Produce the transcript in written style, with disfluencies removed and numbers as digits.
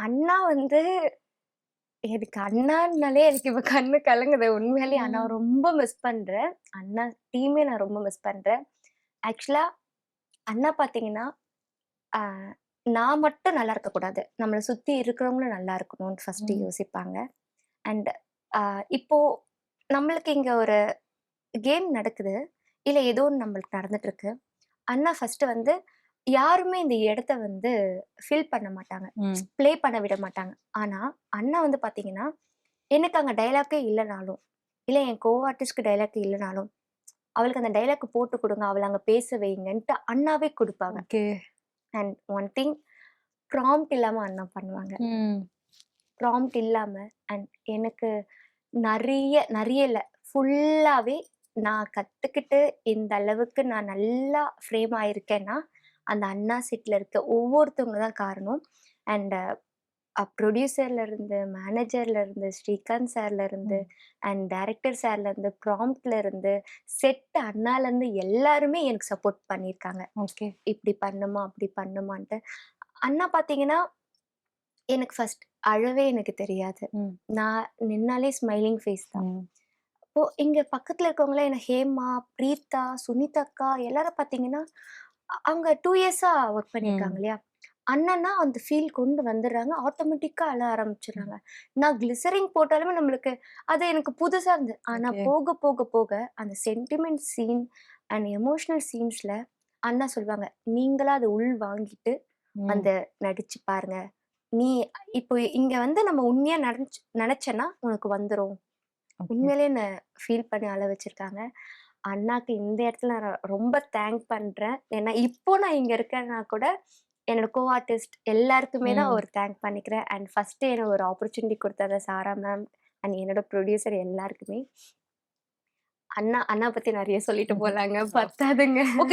அண்ணா வந்து எனக்கு அண்ணான்னாலே எனக்கு இப்ப கண்ணு கலங்குது உண்மையாலே. அண்ணாவ ம். ரொம்ப மிஸ் பண்றேன். அண்ணா டீமே நான் ரொம்ப மிஸ் பண்றேன். ஆக்சுவலா அண்ணா பார்த்தீங்கன்னா, அ நான் மட்டும் நல்லா இருக்கக்கூடாது. நம்மள சுத்தி இருக்கிறவங்களும் நல்லா இருக்கணும்னு ஃபர்ஸ்ட்டு ம். யோசிப்பாங்க. அண்ட் அ இப்போ நம்மளுக்கு இங்க ஒரு கேம் நடக்குது. இல்ல ஏதோ ஒண்ணு நம்மளுக்கு நடந்துட்டுருக்கு. அண்ணா ஃபர்ஸ்ட்டு வந்து யாருமே இந்த இடத்த வந்து ஃபில் பண்ண மாட்டாங்க. ம். ப்ளே பண்ண விட மாட்டாங்க. ஆனா, அண்ணா வந்து பார்த்தீங்கன்னா, எனக்கு அங்க டயலாக்கே இல்லனாலும், இல்ல என் கோ ஆர்டிஸ்ட்க்கு டயலாக் இல்லனாலும், அவளுக்கு அந்த டயலாக் போட்டு குடுங்க. அவள அங்க பேச வைங்கன்ட்டு அண்ணாவே குடுப்பாங்க. Okay. And one thing prompt இல்லாம அண்ணா பண்ணுவாங்க. ம். ப்ராம்ப்ட் இல்லாம அண்ட் எனக்கு நெறைய இல்ல. ஃபுல்லாவே நான் கத்துக்கிட்டு இந்த அளவுக்கு நான் நல்லா ஃப்ரேம் ஆயிருக்கேன்னா, அந்த அண்ணா செட்ல இருக்க ஒவ்வொருத்தவங்க தான் காரணம். அண்ட் ப்ரொடியூசர்ல இருந்து, மேனேஜர்ல இருந்து, ஸ்ரீகாந்த் சார்ல இருந்து, ம். அண்ட் டைரக்டர் சார்ல இருந்து, ப்ராம்ப்ட்ல இருந்து, செட் அண்ணால இருந்து எல்லாருமே எனக்கு சப்போர்ட் பண்ணியிருக்காங்க. ஓகே. இப்படி பண்ணுமா, அப்படி பண்ணுமான்ட்டு. அண்ணா பார்த்தீங்கன்னா, எனக்கு ஃபர்ஸ்ட் அழவே எனக்கு தெரியாது. ம். நான் நின்னாலே ஸ்மைலிங் ஃபேஸ் தான். ம். இப்போ இங்க பக்கத்துல இருக்கவங்கலாம் என்ன ஹேமா, பிரீத்தா, சுனிதா அக்கா எல்லாரும் பார்த்தீங்கன்னா, அவங்க 2 இயர்ஸா ஒர்க் பண்ணியிருக்காங்க ம். இல்லையா? அண்ணன்னா அந்த ஃபீல் கொண்டு வந்துர்றாங்க. ஆட்டோமேட்டிக்கா அழ ம். ஆரம்பிச்சுடுறாங்க. நான் கிளிசரின் போட்டாலுமே நம்மளுக்கு அது எனக்கு புதுசா இருந்தது. ஆனா ஓகே. போக, போக, போக அந்த சென்டிமென்ட் சீன் அண்ட் எமோஷனல் சீன்ஸ்ல அண்ணா சொல்லுவாங்க, "நீங்களா அத உள் வாங்கிட்டு ம். வந்து நடிச்சு பாருங்க. நீ இப்போ இங்க வந்து நம்ம உண்மையா நெனச்சேன்னா உனக்கு வந்துரும்." ஓகே. உண்மையிலேயே என்ன ஃபீல் பண்ணி அழ வச்சிருக்காங்க. அண்ணாக்கு இந்த இடத்துல நான் ரொம்ப தேங்க் பண்றேன். ஏன்னா, இப்போ நான் இங்க இருக்கேன்னா கூட, என்னோட கோ ஆர்டிஸ்ட் எல்லாருக்குமே தான் ம். ஒரு தேங்க் பண்ணிக்கிறேன். அண்ட் ஃபர்ஸ்ட்டு எனக்கு ஒரு ஆப்பர்ச்சுனிட்டி குடுத்தது சாரா மேம் அண்ட் என்னோட ப்ரொடியூசர் எல்லாருக்குமே. அண்ணா அண்ணா பத்தி நெறைய சொல்லிட்டு ம்ஹ்ம். போலாங்க. ஓகே. பத்தாதுங்க. ஓகே.